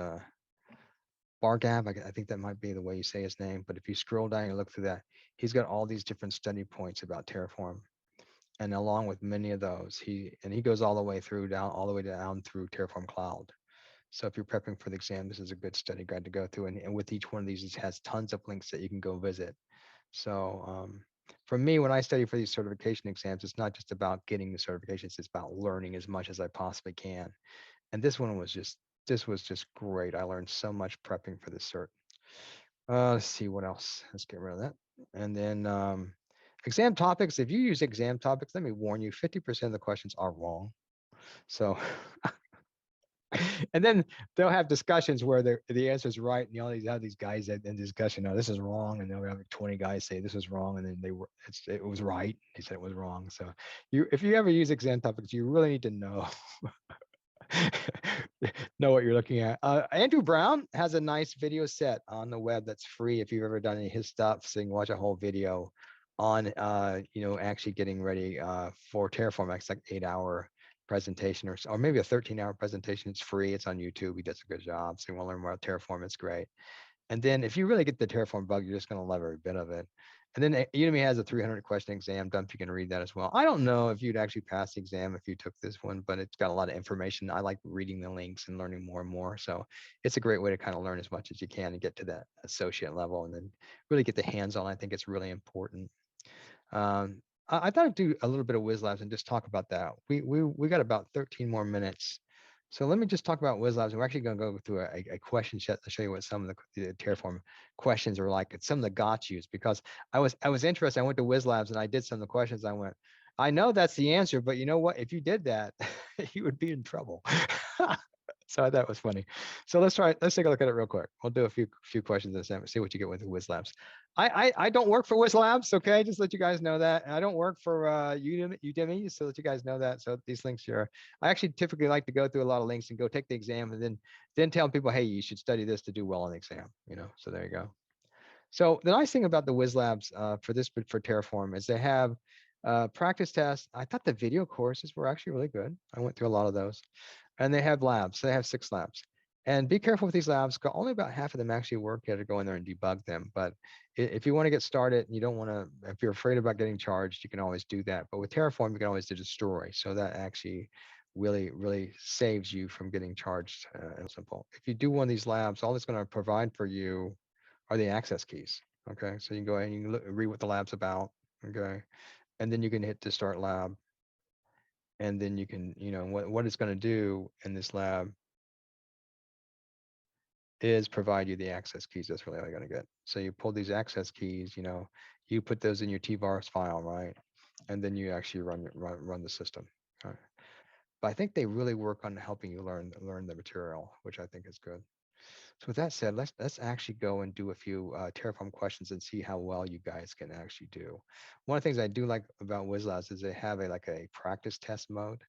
Bargab, I think that might be the way you say his name, but if you scroll down and look through that, he's got all these different study points about Terraform. And along with many of those, he goes all the way down through Terraform Cloud. So if you're prepping for the exam, this is a good study guide to go through. And with each one of these, it has tons of links that you can go visit. So for me, when I study for these certification exams, it's not just about getting the certifications, it's about learning as much as I possibly can. And this was just great. I learned so much prepping for this cert. Let's see what else. Let's get rid of that. And then exam topics. If you use exam topics, let me warn you, 50% of the questions are wrong. So, and then they'll have discussions where the answer is right, and you always have these guys in discussion. No, this is wrong, and they'll have 20 guys say this is wrong, and then it was right. He said it was wrong. So, if you ever use exam topics, you really need to know. Know what you're looking at. Andrew Brown has a nice video set on the web that's free if you've ever done any of his stuff, so you can watch a whole video on actually getting ready for Terraform. It's like 8-hour presentation or maybe a 13-hour presentation. It's free. It's on YouTube. He does a good job. So you want to learn more about Terraform, it's great. And then if you really get the Terraform bug, you're just going to love every bit of it. And then Udemy has a 300-question exam dump. You can read that as well. I don't know if you'd actually pass the exam if you took this one, but it's got a lot of information. I like reading the links and learning more and more. So it's a great way to kind of learn as much as you can and get to that associate level and then really get the hands-on. I think it's really important. I thought I'd do a little bit of WizLabs and just talk about that. We got about 13 more minutes. So let me just talk about WizLabs. We're actually going to go through a question set to show you what some of the Terraform questions are like. It's some of the gotchas, because I was interested. I went to WizLabs and I did some of the questions. I went, I know that's the answer, but you know what? If you did that, you would be in trouble. So I thought it was funny. So let's take a look at it real quick. We'll do a few questions this time, see what you get with the WizLabs. I don't work for WizLabs, okay? Just let you guys know that. And I don't work for Udemy, so let you guys know that. So these links here, I actually typically like to go through a lot of links and go take the exam and then tell people, hey, you should study this to do well on the exam. So there you go. So the nice thing about the Wiz Labs for Terraform is they have practice tests. I thought the video courses were actually really good. I went through a lot of those. And they have labs. So they have 6 labs. And be careful with these labs. Only about half of them actually work. You have to go in there and debug them. But if you want to get started, you don't want to, if you're afraid about getting charged, you can always do that. But with Terraform, you can always do destroy. So that actually really saves you from getting charged. And simple. If you do one of these labs, all it's going to provide for you are the access keys. Okay. So you can go ahead and you can read what the lab's about. Okay. And then you can hit the start lab. And then you can, what it's going to do in this lab is provide you the access keys. That's really all you're going to get. So you pull these access keys, you put those in your TVARS file, right? And then you actually run the system. Right? But I think they really work on helping you learn the material, which I think is good. So with that said, let's actually go and do a few Terraform questions and see how well you guys can actually do. One of the things I do like about WizLabs is they have a practice test mode,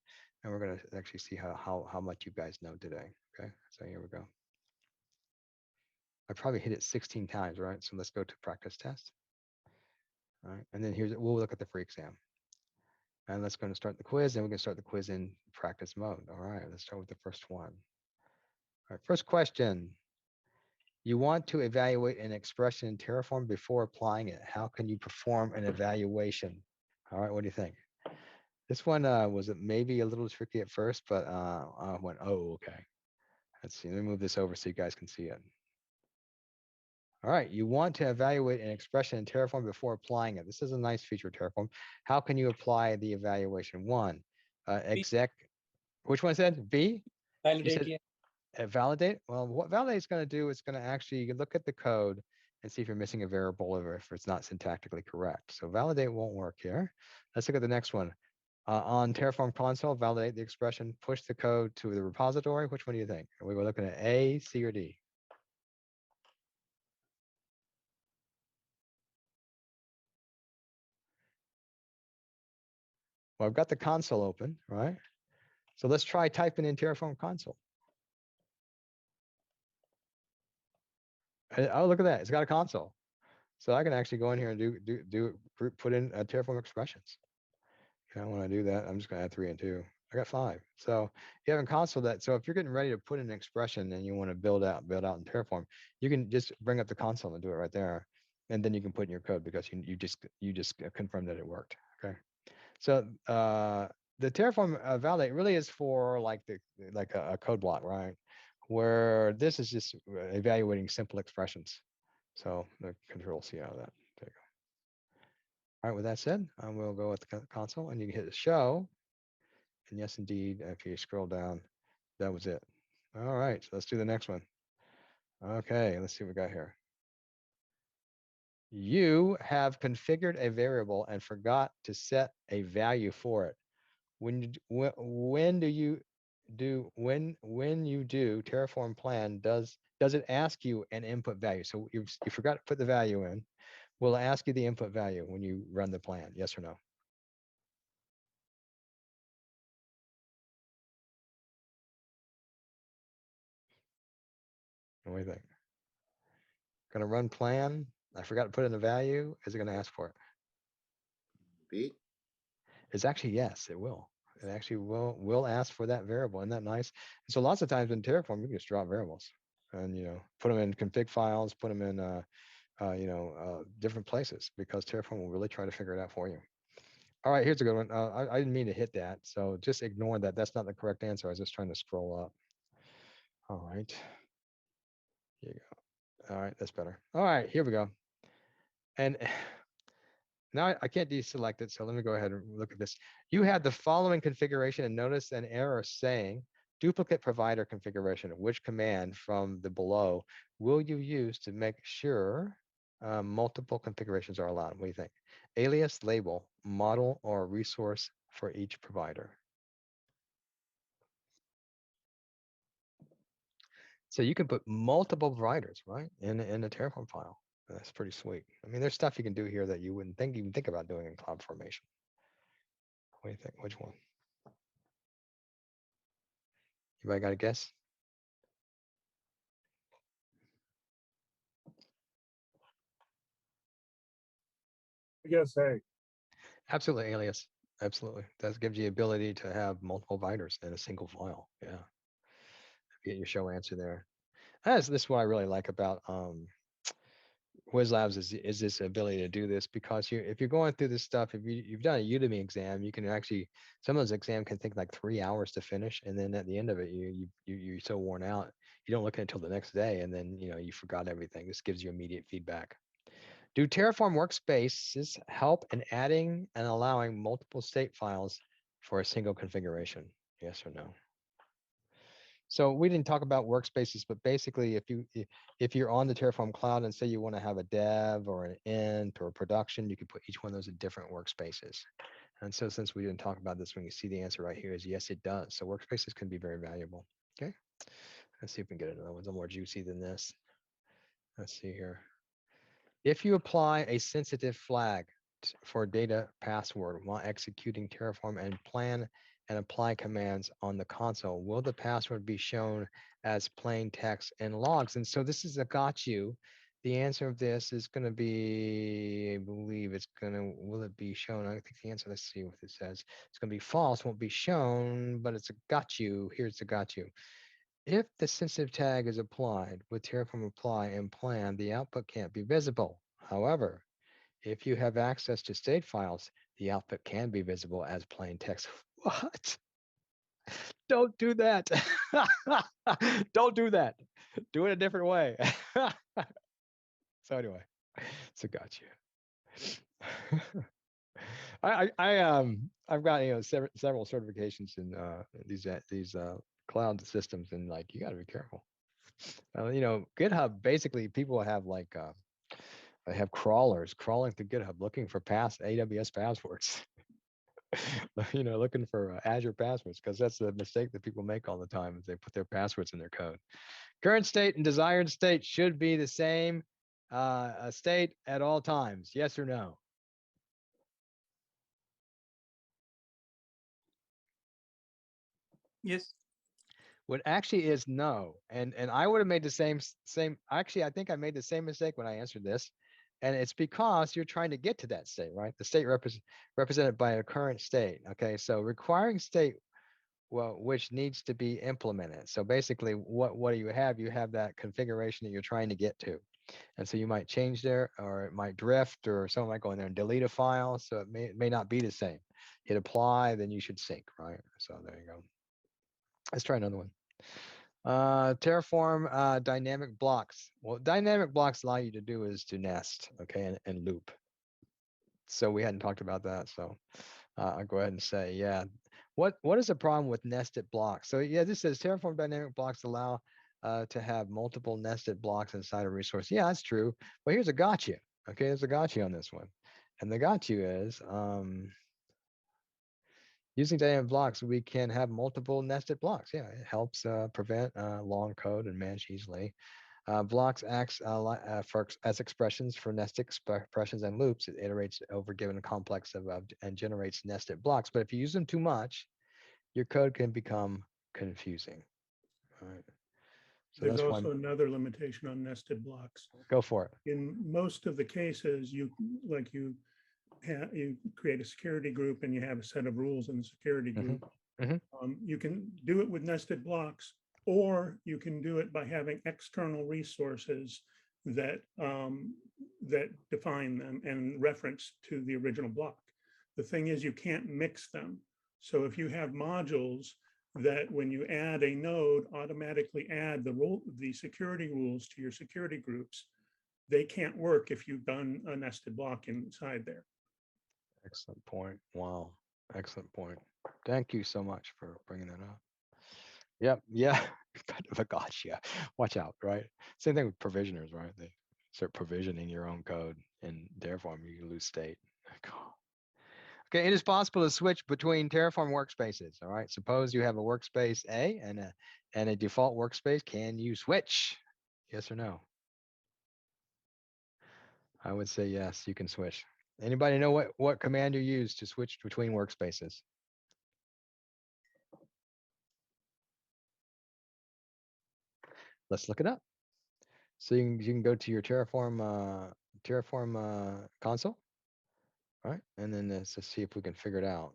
and we're going to actually see how much you guys know today. Okay, so here we go. I probably hit it 16 times, right? So let's go to practice test. All right, and then we'll look at the free exam. And let's go and start the quiz, and we're going to start the quiz in practice mode. All right, let's start with the first one. All right, first question. You want to evaluate an expression in Terraform before applying it. How can you perform an evaluation? All right, what do you think? This one was maybe a little tricky at first, but I went, oh, okay. Let's see, let me move this over so you guys can see it. All right, you want to evaluate an expression in Terraform before applying it. This is a nice feature of Terraform. How can you apply the evaluation? One, exec, which one said? B? Validate, yeah. Validate. Well, what validate is going to do is going to actually look at the code and see if you're missing a variable or if it's not syntactically correct. So validate won't work here. Let's look at the next one. On Terraform console, validate the expression, push the code to the repository. Which one do you think? We were looking at A, C, or D? Well, I've got the console open, right? So let's try typing in Terraform console. Oh, look at that. It's got a console. So I can actually go in here and put in Terraform expressions. When I do that, I'm just going to add 3 and 2. I got 5. So you have a console that. So if you're getting ready to put in an expression and you want to build out in Terraform, you can just bring up the console and do it right there, and then you can put in your code because you just confirmed that it worked. Okay. So the Terraform validate really is for like a code block, right? Where this is just evaluating simple expressions. So the control C out of that. There you go. All right, with that said, we'll go with the console and you can hit show. And yes, indeed, if you scroll down, that was it. All right, so let's do the next one. Okay, let's see what we got here. You have configured a variable and forgot to set a value for it. When you do Terraform plan, does it ask you an input value? So you forgot to put the value in. Will it ask you the input value when you run the plan? Yes or no? What do you think? Gonna run plan. I forgot to put in a value. Is it gonna ask for it? B? It's actually yes, it will. It actually will ask for that variable. Isn't that nice? So lots of times in Terraform, you can just drop variables and put them in config files, put them in different places because Terraform will really try to figure it out for you. All right, here's a good one. I didn't mean to hit that, so just ignore that. That's not the correct answer. I was just trying to scroll up. All right, here you go. All right, that's better. All right, here we go. And now I can't deselect it, so let me go ahead and look at this. You had the following configuration and notice an error saying duplicate provider configuration. Which command from the below will you use to make sure multiple configurations are allowed? What do you think? Alias, label, model, or resource for each provider? So you can put multiple providers, right, in a Terraform file. That's pretty sweet. I mean, there's stuff you can do here that you wouldn't even think about doing in CloudFormation. What do you think? Which one? Anybody got a guess? Yes, hey. Absolutely, alias. Absolutely. That gives you the ability to have multiple viters in a single file. Yeah. Get your show answer there. This is what I really like about Quiz Labs is this ability to do this, because if you're going through this stuff, if you've done a Udemy exam, you can actually, some of those exams can take like 3 hours to finish, and then at the end of it, you're so worn out, you don't look at it until the next day, and then you forgot everything. This gives you immediate feedback. Do Terraform workspaces help in adding and allowing multiple state files for a single configuration? Yes or no? So we didn't talk about workspaces, but basically, if you're on the Terraform cloud and say you want to have a dev or an int or a production, you can put each one of those in different workspaces. And so since we didn't talk about this, when you see the answer right here is yes, it does. So workspaces can be very valuable. Okay, let's see if we can get another one. It's a little more juicy than this. Let's see here. If you apply a sensitive flag for data password while executing Terraform and plan and apply commands on the console, will the password be shown as plain text and logs? And so this is a got you. The answer of this is going to be, I believe it's going to, will it be shown? I think the answer, let's see what it says. It's going to be false, won't be shown, but it's a got you. Here's the got you. If the sensitive tag is applied with Terraform apply and plan, the output can't be visible. However, if you have access to state files, the output can be visible as plain text. What? Don't do that. Don't do that. Do it a different way. So anyway, so got you. I've got several certifications in these cloud systems, and like you got to be careful. GitHub, basically people have like they have crawlers crawling through GitHub looking for AWS passwords. Looking for Azure passwords, because that's the mistake that people make all the time, is they put their passwords in their code. Current state and desired state should be the same state at all times. Yes or no? Yes. What actually is no, and I would have made the same. Actually, I think I made the same mistake when I answered this, and it's because you're trying to get to that state, right? The state represented by a current state. Okay, so requiring state, well, which needs to be implemented. So basically, what do you have? You have that configuration that you're trying to get to, and so you might change there, or it might drift, or someone might go in there and delete a file, so it may not be the same. Hit apply, then you should sync, right? So there you go. Let's try another one. Terraform dynamic blocks. What dynamic blocks allow you to do is to nest, okay, and loop. So we hadn't talked about that, so I'll go ahead and say, yeah. What is the problem with nested blocks? So yeah, this says Terraform dynamic blocks allow to have multiple nested blocks inside a resource. Yeah, that's true. But here's a gotcha. Okay, there's a gotcha on this one, and the gotcha is using dynamic blocks, we can have multiple nested blocks. Yeah, it helps prevent long code and manage easily. Blocks acts as expressions for nested expressions and loops. It iterates over given a complex and generates nested blocks. But if you use them too much, your code can become confusing. All right. So There's that's also another limitation on nested blocks. Go for it. In most of the cases, you create a security group and you have a set of rules in the security group. You can do it with nested blocks, or you can do it by having external resources that that define them and reference to the original block. The thing is, you can't mix them. So if you have modules that when you add a node automatically add the security rules to your security groups, they can't work if you've done a nested block inside there. Excellent point. Wow. Excellent point. Thank you so much for bringing that up. Yep. Yeah. Kind of a gotcha. Watch out, right? Same thing with provisioners, right? They start provisioning your own code in Terraform, you lose state. Okay, it is possible to switch between Terraform workspaces. All right. Suppose you have a workspace A and a default workspace. Can you switch? Yes or no? I would say yes, you can switch. Anybody know what command you use to switch between workspaces? Let's look it up. So you can go to your Terraform console, All right, and then let's just see if we can figure it out.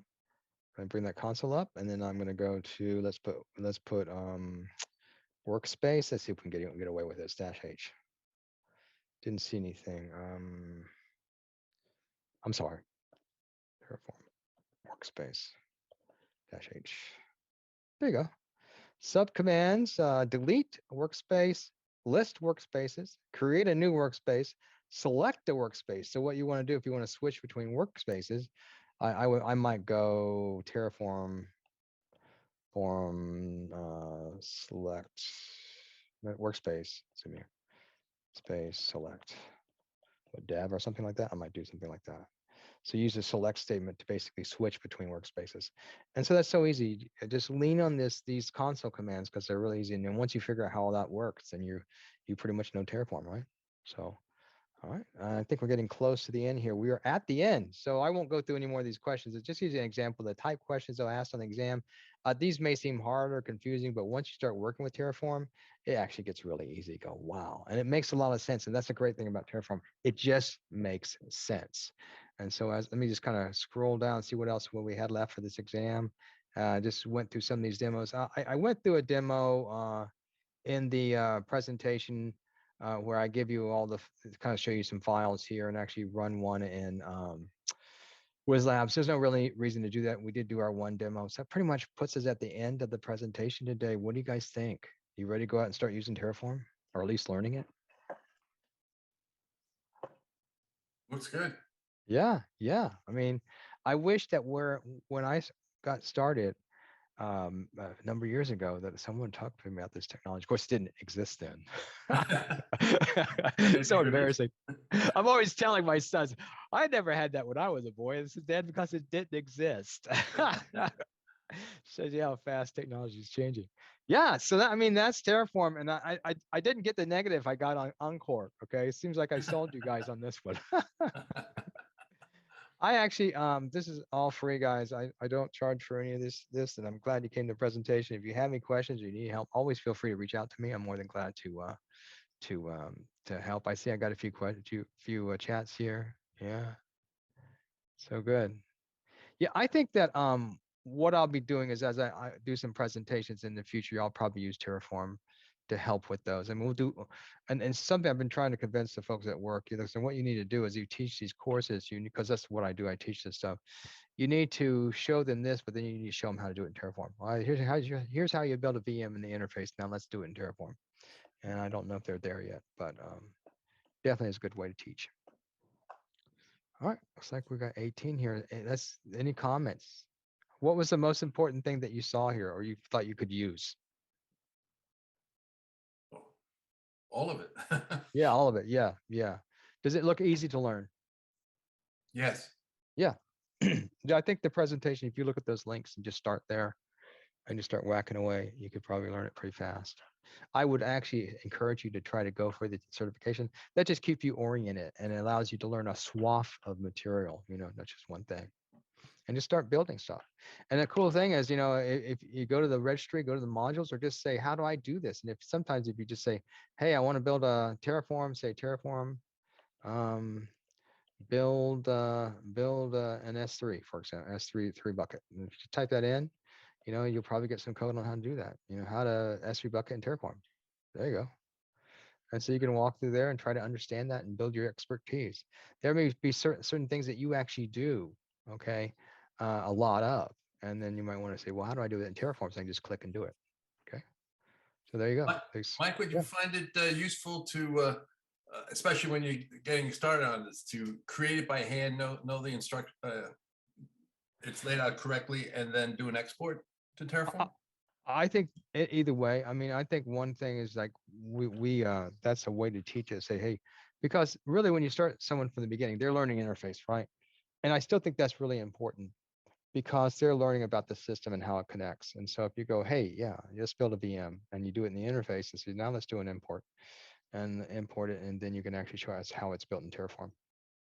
I bring that console up, and then I'm going to go to let's put workspace. Let's see if we can get away with this. -H. Didn't see anything. I'm sorry. Terraform workspace -H. There you go. Subcommands, delete workspace, list workspaces, create a new workspace, select a workspace. So what you want to do if you want to switch between workspaces, I might go Terraform select workspace. Excuse me, space select dev or something like that. I might do something like that. So use a select statement to basically switch between workspaces. And so that's so easy. Just lean on these console commands because they're really easy. And then once you figure out how all that works, then you pretty much know Terraform, right? So, all right. I think we're getting close to the end here. We are at the end. So I won't go through any more of these questions. It's just using an example, the type questions I asked on the exam. These may seem hard or confusing, but once you start working with Terraform, it actually gets really easy. You go, wow. And it makes a lot of sense. And that's the great thing about Terraform. It just makes sense. And so let me just kind of scroll down, see what we had left for this exam. Just went through some of these demos. I went through a demo in the presentation where I give you all the kind of show you some files here and actually run one in WizLabs. There's no really reason to do that. We did do our one demo. So that pretty much puts us at the end of the presentation today. What do you guys think? You ready to go out and start using Terraform, or at least learning it? Looks good. Yeah. I mean, I wish that when I got started a number of years ago, that someone talked to me about this technology. Of course, it didn't exist then. So embarrassing. I'm always telling my sons, I never had that when I was a boy. This is Dad because it didn't exist. Shows you how fast technology is changing. Yeah, so that's Terraform, and I didn't get the negative I got on Encore. Okay, it seems like I sold you guys on this one. I actually, this is all free, guys. I don't charge for any of this, and I'm glad you came to the presentation. If you have any questions or you need help, always feel free to reach out to me. I'm more than glad to help. I see I got a few chats here. Yeah, so good. Yeah, I think that what I'll be doing is as I do some presentations in the future, I'll probably use Terraform to help with those. And we'll do, and something I've been trying to convince the folks at work, so what you need to do is you teach these courses, because that's what I do. I teach this stuff. You need to show them this, but then you need to show them how to do it in Terraform. All right, here's how you build a VM in the interface. Now let's do it in Terraform. And I don't know if they're there yet, but definitely is a good way to teach. All right, looks like we got 18 here. That's any comments? What was the most important thing that you saw here, or you thought you could use? All of it. Yeah, all of it. Yeah. Does it look easy to learn? Yes. Yeah. Yeah, I think the presentation, if you look at those links and just start there and just start whacking away, you could probably learn it pretty fast. I would actually encourage you to try to go for the certification. That just keeps you oriented and it allows you to learn a swath of material, not just one thing. And just start building stuff. And the cool thing is, if you go to the registry, go to the modules, or just say, how do I do this? And sometimes if you just say, hey, I want to build a Terraform, say Terraform, build an S3, for example, S3 bucket. And if you type that in, you'll probably get some code on how to do that. How to S3 bucket in Terraform. There you go. And so you can walk through there and try to understand that and build your expertise. There may be certain things that you actually do, okay, a lot of. And then you might want to say, well, how do I do it in Terraform? So I can just click and do it. Okay. So there you go. Mike, would you find it useful to, especially when you're getting started on this, to create it by hand, know the instruction, it's laid out correctly, and then do an export to Terraform? I think either way. I think one thing is like we that's a way to teach it. Say, hey, because really when you start someone from the beginning, they're learning interface, right? And I still think that's really important because they're learning about the system and how it connects. And so if you go, hey, yeah, just build a VM and you do it in the interface and say, now let's do an import and import it, and then you can actually show us how it's built in Terraform.